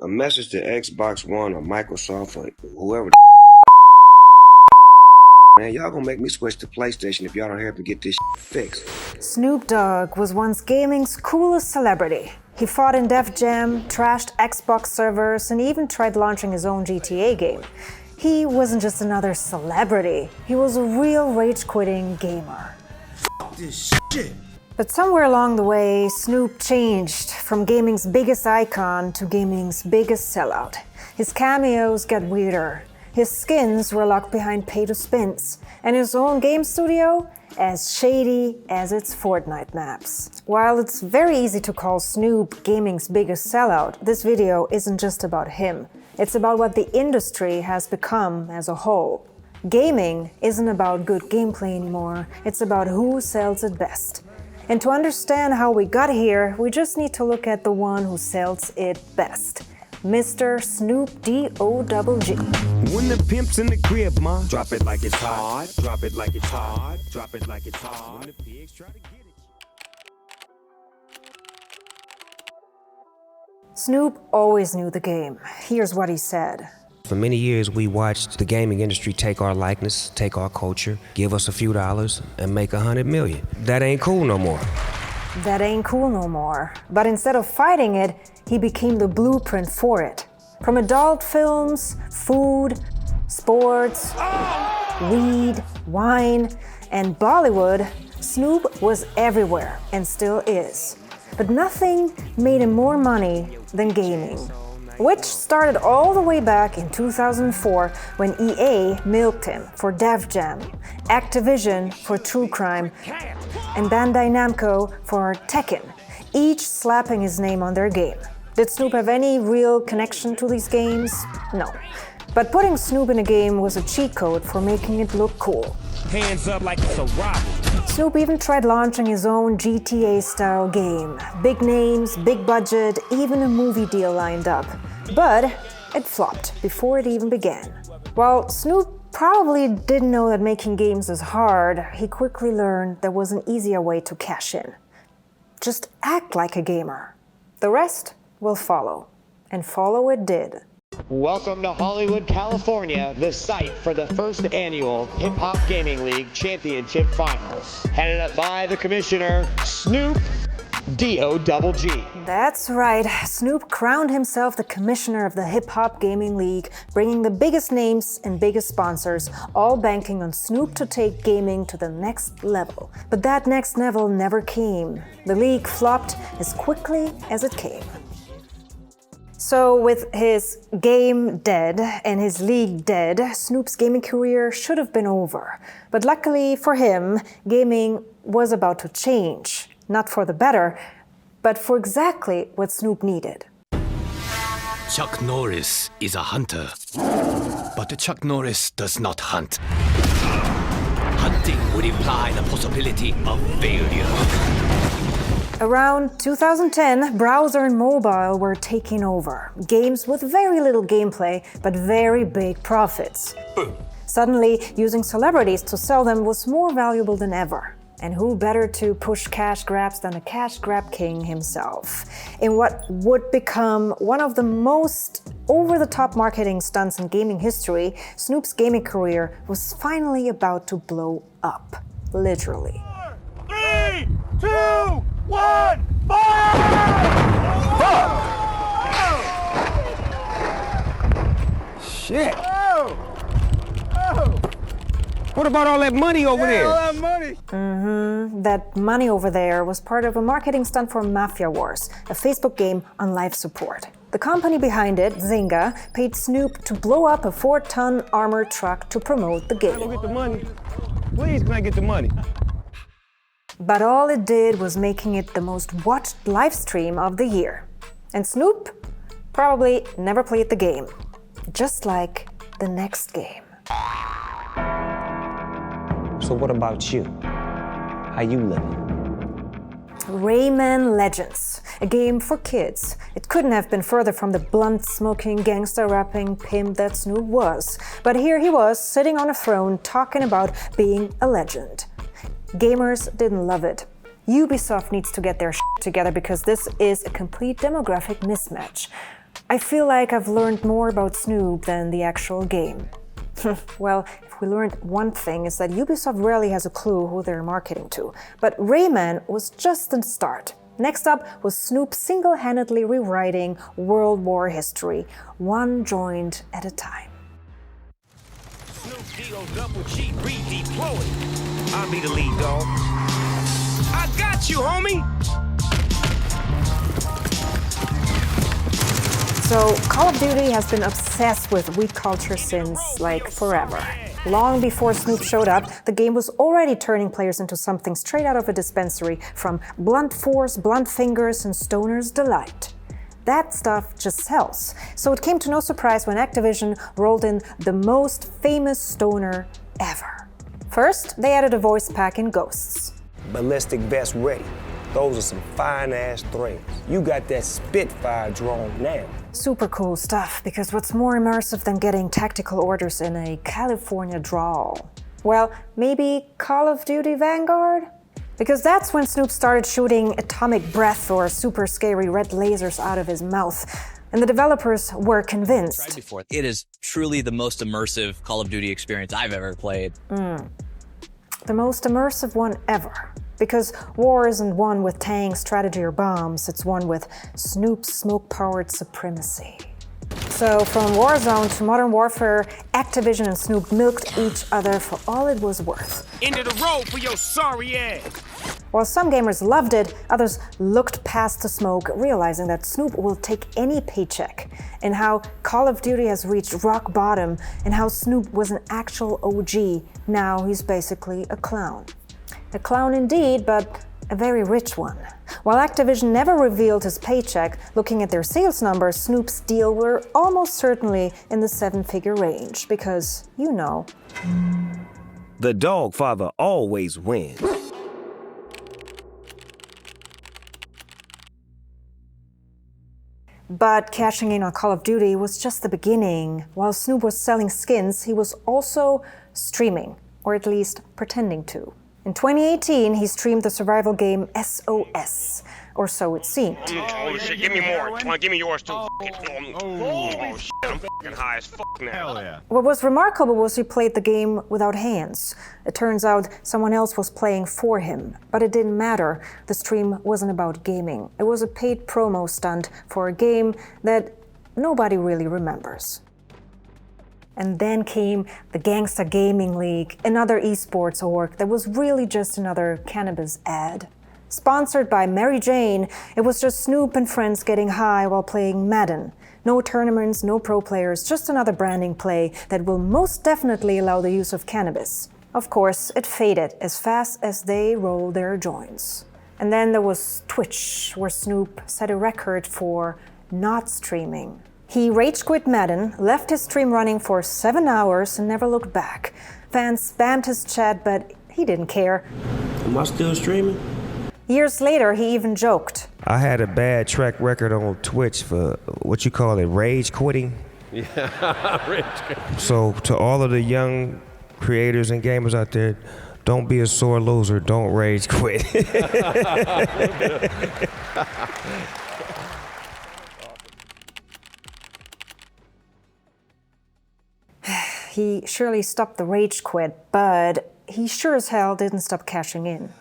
a message to Xbox One or Microsoft or whoever man, y'all gonna make me switch to PlayStation if y'all don't help me get this fixed. Snoop Dogg was once gaming's coolest celebrity. He fought in Def Jam, trashed Xbox servers, and even tried launching his own GTA game. He wasn't just another celebrity, he was a real rage-quitting gamer. Fuck this shit. But somewhere along the way, Snoop changed from gaming's biggest icon to gaming's biggest sellout. His cameos got weirder. His skins were locked behind pay-to-spins, and his own game studio as shady as its Fortnite maps. While it's very easy to call Snoop gaming's biggest sellout, this video isn't just about him. It's about what the industry has become as a whole. Gaming isn't about good gameplay anymore, it's about who sells it best. And to understand how we got here, we just need to look at the one who sells it best. Mr. Snoop D-O-double-G. When the pimp's in the crib, ma, drop it like it's hot, drop it like it's hot, drop it like it's hot. When the pigs try to get it. Snoop always knew the game. Here's what he said. For many years, we watched the gaming industry take our likeness, take our culture, give us a few dollars, and make 100 million. That ain't cool no more. That ain't cool no more. But instead of fighting it, he became the blueprint for it. From adult films, food, sports, weed, wine, and Bollywood, Snoop was everywhere and still is. But nothing made him more money than gaming, which started all the way back in 2004 when EA milked him for Def Jam, Activision for True Crime, and Bandai Namco for Tekken, each slapping his name on their game. Did Snoop have any real connection to these games? No. But putting Snoop in a game was a cheat code for making it look cool. Hands up like it's a robbery. Snoop even tried launching his own GTA-style game. Big names, big budget, even a movie deal lined up. But it flopped before it even began. While Snoop probably didn't know that making games is hard, he quickly learned there was an easier way to cash in. Just act like a gamer. The rest will follow. And follow it did. Welcome to Hollywood, California, the site for the first annual Hip Hop Gaming League Championship Finals. Headed up by the commissioner, Snoop D-O-double-G. That's right, Snoop crowned himself the commissioner of the Hip Hop Gaming League, bringing the biggest names and biggest sponsors, all banking on Snoop to take gaming to the next level. But that next level never came. The league flopped as quickly as it came. So with his game dead and his league dead, Snoop's gaming career should have been over. But luckily for him, gaming was about to change. Not for the better, but for exactly what Snoop needed. Chuck Norris is a hunter, but Chuck Norris does not hunt. Hunting would imply the possibility of failure. Around 2010, browser and mobile were taking over. Games with very little gameplay, but very big profits. Suddenly, using celebrities to sell them was more valuable than ever. And who better to push cash grabs than a cash grab king himself? In what would become one of the most over-the-top marketing stunts in gaming history, Snoop's gaming career was finally about to blow up. Literally. 3, 2, 1, fire! Shit. What about all that money over there? All that money. That money over there was part of a marketing stunt for Mafia Wars, a Facebook game on live support. The company behind it, Zynga, paid Snoop to blow up a 4-ton armored truck to promote the game. Can I go get the money? Please, can I get the money? But all it did was making it the most watched live stream of the year. And Snoop probably never played the game. Just like the next game. So what about you? How you living? Rayman Legends, a game for kids. It couldn't have been further from the blunt-smoking, gangster-rapping pimp that Snoop was. But here he was, sitting on a throne, talking about being a legend. Gamers didn't love it. Ubisoft needs to get their shit together because this is a complete demographic mismatch. I feel like I've learned more about Snoop than the actual game. Well, if we learned one thing, is that Ubisoft rarely has a clue who they're marketing to. But Rayman was just the start. Next up was Snoop single-handedly rewriting World War history, one joint at a time. Snoop Tido double G redeployed. I'll be the lead, dog. I got you, homie. So, Call of Duty has been obsessed with weed culture since, like, forever. Long before Snoop showed up, the game was already turning players into something straight out of a dispensary, from blunt force, blunt fingers, and stoner's delight. That stuff just sells. So it came to no surprise when Activision rolled in the most famous stoner ever. First, they added a voice pack in Ghosts. Ballistic vest ready. Those are some fine-ass threads. You got that Spitfire drone now. Super cool stuff, because what's more immersive than getting tactical orders in a California drawl? Well, maybe Call of Duty Vanguard? Because that's when Snoop started shooting atomic breath or super scary red lasers out of his mouth. And the developers were convinced. It is truly the most immersive Call of Duty experience I've ever played. The most immersive one ever. Because war isn't won with tanks, strategy, or bombs, it's won with Snoop's smoke-powered supremacy. So from Warzone to Modern Warfare, Activision and Snoop milked each other for all it was worth. End of the road for your sorry ass. While some gamers loved it, others looked past the smoke, realizing that Snoop will take any paycheck, and how Call of Duty has reached rock bottom, and how Snoop was an actual OG. Now he's basically a clown. A clown indeed, but a very rich one. While Activision never revealed his paycheck, looking at their sales numbers, Snoop's deal were almost certainly in the seven-figure range, because, you know. The dog father always wins. But cashing in on Call of Duty was just the beginning. While Snoop was selling skins, he was also streaming, or at least pretending to. In 2018, he streamed the survival game SOS, or so it seemed. Oh shit, give me more. Come on, give me yours too. Oh shit, I'm fucking high as fuck now. Hell yeah. What was remarkable was he played the game without hands. It turns out someone else was playing for him, but it didn't matter. The stream wasn't about gaming. It was a paid promo stunt for a game that nobody really remembers. And then came the Gangsta Gaming League, another esports org that was really just another cannabis ad. Sponsored by Mary Jane, it was just Snoop and friends getting high while playing Madden. No tournaments, no pro players, just another branding play that will most definitely allow the use of cannabis. Of course, it faded as fast as they rolled their joints. And then there was Twitch, where Snoop set a record for not streaming. He rage quit Madden, left his stream running for 7 hours and never looked back. Fans spammed his chat, but he didn't care. Am I still streaming? Years later, he even joked. I had a bad track record on Twitch for what you call it, rage quitting. Yeah, rage quitting. So to all of the young creators and gamers out there, don't be a sore loser, don't rage quit. He surely stopped the rage quit, but he sure as hell didn't stop cashing in.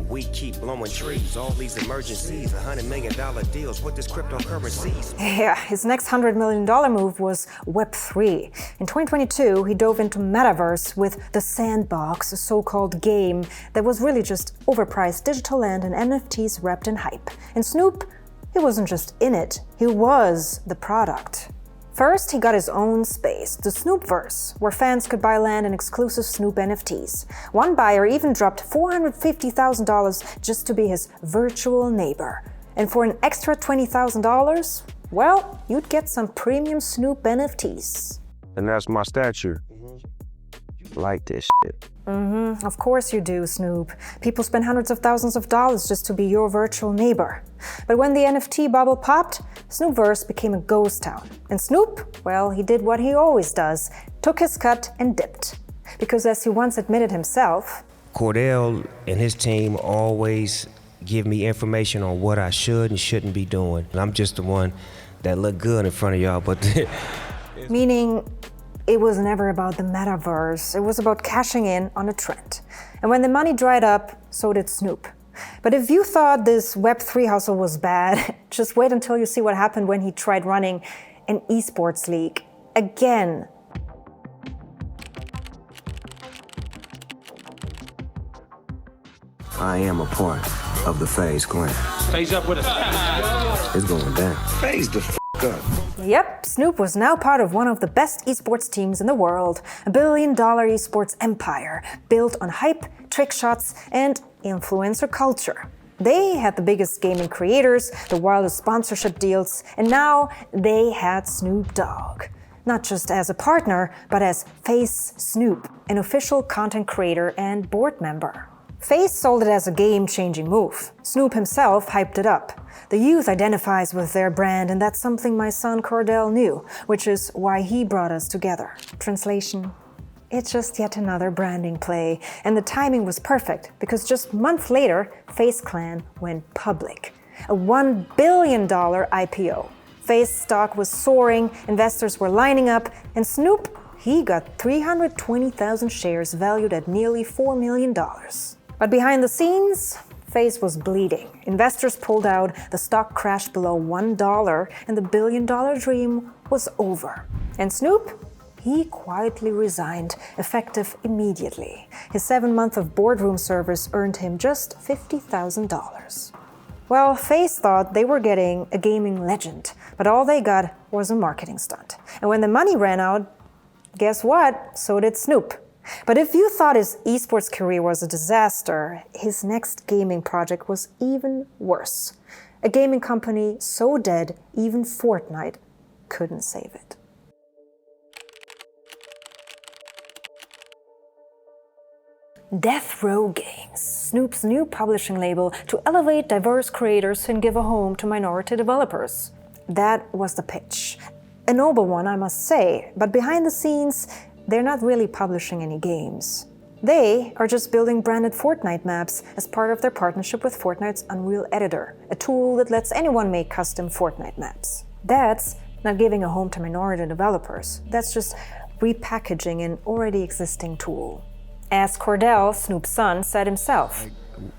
We keep blowing trees, all these emergencies, $100 million deals, what this cryptocurrencies? Yeah, his next $100 million move was Web3. In 2022, he dove into Metaverse with The Sandbox, a so-called game that was really just overpriced digital land and NFTs wrapped in hype. And Snoop, he wasn't just in it, he was the product. First, he got his own space, the Snoopverse, where fans could buy land and exclusive Snoop NFTs. One buyer even dropped $450,000 just to be his virtual neighbor. And for an extra $20,000, well, you'd get some premium Snoop NFTs. And that's my stature. Like this shit. Of course you do, Snoop. People spend hundreds of thousands of dollars just to be your virtual neighbor. But when the NFT bubble popped, Snoopverse became a ghost town. And Snoop, well, he did what he always does, took his cut and dipped. Because as he once admitted himself, Cordell and his team always give me information on what I should and shouldn't be doing. And I'm just the one that look good in front of y'all, but Meaning, it was never about the metaverse, it was about cashing in on a trend. And when the money dried up, so did Snoop. But if you thought this Web3 hustle was bad, just wait until you see what happened when he tried running an esports league. Again. I am a part of the FaZe clan. FaZe up with us. It's going down. Phase the up. Yep, Snoop was now part of one of the best esports teams in the world, a billion-dollar esports empire built on hype, trick shots, and influencer culture. They had the biggest gaming creators, the wildest sponsorship deals, and now they had Snoop Dogg. Not just as a partner, but as FaZe Snoop, an official content creator and board member. FaZe sold it as a game-changing move. Snoop himself hyped it up. The youth identifies with their brand, and that's something my son Cordell knew, which is why he brought us together. Translation: it's just yet another branding play, and the timing was perfect, because just months later, FaZe Clan went public. A $1 billion IPO. FaZe stock was soaring, investors were lining up, and Snoop, he got 320,000 shares valued at nearly $4 million. But behind the scenes, FaZe was bleeding. Investors pulled out, the stock crashed below $1, and the billion-dollar dream was over. And Snoop? He quietly resigned, effective immediately. His 7 months of boardroom service earned him just $50,000. Well, FaZe thought they were getting a gaming legend, but all they got was a marketing stunt. And when the money ran out, guess what? So did Snoop. But if you thought his esports career was a disaster, his next gaming project was even worse. A gaming company so dead, even Fortnite couldn't save it. Death Row Games, Snoop's new publishing label to elevate diverse creators and give a home to minority developers. That was the pitch. A noble one, I must say, but behind the scenes, they're not really publishing any games. They are just building branded Fortnite maps as part of their partnership with Fortnite's Unreal Editor, a tool that lets anyone make custom Fortnite maps. That's not giving a home to minority developers. That's just repackaging an already existing tool. As Cordell, Snoop's son, said himself.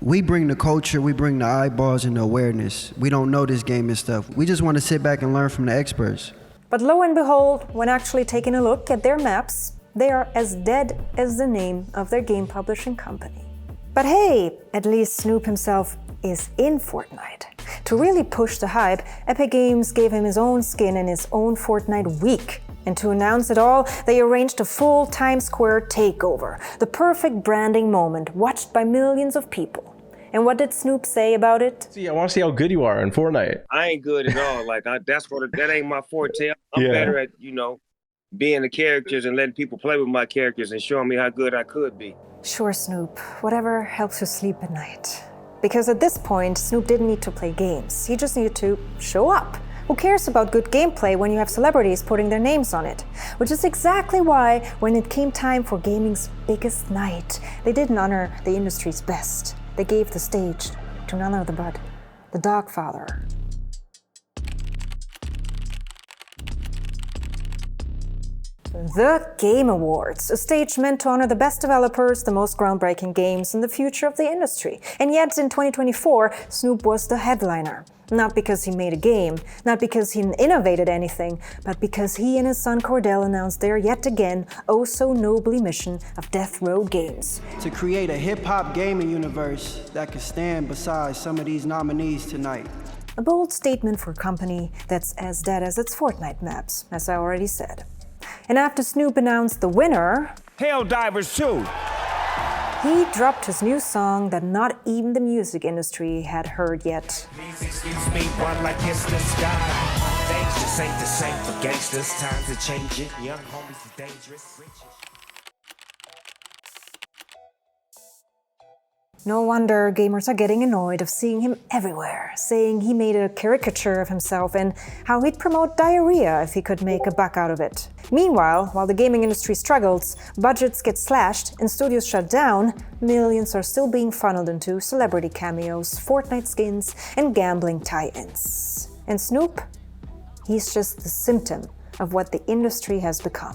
We bring the culture, we bring the eyeballs and the awareness. We don't know this game and stuff. We just want to sit back and learn from the experts. But lo and behold, when actually taking a look at their maps, they are as dead as the name of their game publishing company. But hey, at least Snoop himself is in Fortnite. To really push the hype, Epic Games gave him his own skin and his own Fortnite week. And to announce it all, they arranged a full Times Square takeover, the perfect branding moment watched by millions of people. And what did Snoop say about it? See, I want to see how good you are in Fortnite. I ain't good at all. That ain't my forte. I'm better at, being the characters and letting people play with my characters and showing me how good I could be. Sure, Snoop. Whatever helps you sleep at night. Because at this point, Snoop didn't need to play games. He just needed to show up. Who cares about good gameplay when you have celebrities putting their names on it? Which is exactly why, when it came time for gaming's biggest night, they didn't honor the industry's best. They gave the stage to none other but the Dogfather. The Game Awards, a stage meant to honor the best developers, the most groundbreaking games, and the future of the industry. And yet, in 2024, Snoop was the headliner. Not because he made a game, not because he innovated anything, but because he and his son Cordell announced their yet again oh so nobly mission of Death Row Games. To create a hip-hop gaming universe that could stand beside some of these nominees tonight. A bold statement for a company that's as dead as its Fortnite maps, as I already said. And after Snoop announced the winner, Helldivers 2. he dropped his new song that not even the music industry had heard yet. Please excuse me while I kiss the sky. Things just ain't the same for gangsters. Times are changing. Young homies are dangerous. No wonder gamers are getting annoyed of seeing him everywhere, saying he made a caricature of himself and how he'd promote diarrhea if he could make a buck out of it. Meanwhile, while the gaming industry struggles, budgets get slashed and studios shut down, millions are still being funneled into celebrity cameos, Fortnite skins, and gambling tie-ins. And Snoop? He's just the symptom of what the industry has become.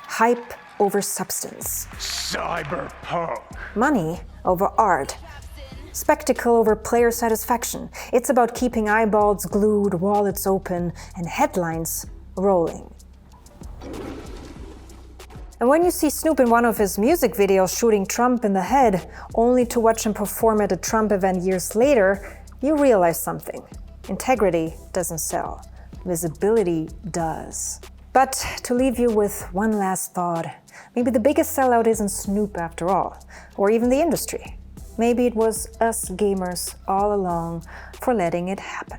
Hype over substance. Cyberpunk. Money over art. Spectacle over player satisfaction. It's about keeping eyeballs glued, wallets open, and headlines rolling. And when you see Snoop in one of his music videos shooting Trump in the head, only to watch him perform at a Trump event years later, you realize something. Integrity doesn't sell. Visibility does. But to leave you with one last thought, maybe the biggest sellout isn't Snoop after all, or even the industry. Maybe it was us gamers all along for letting it happen.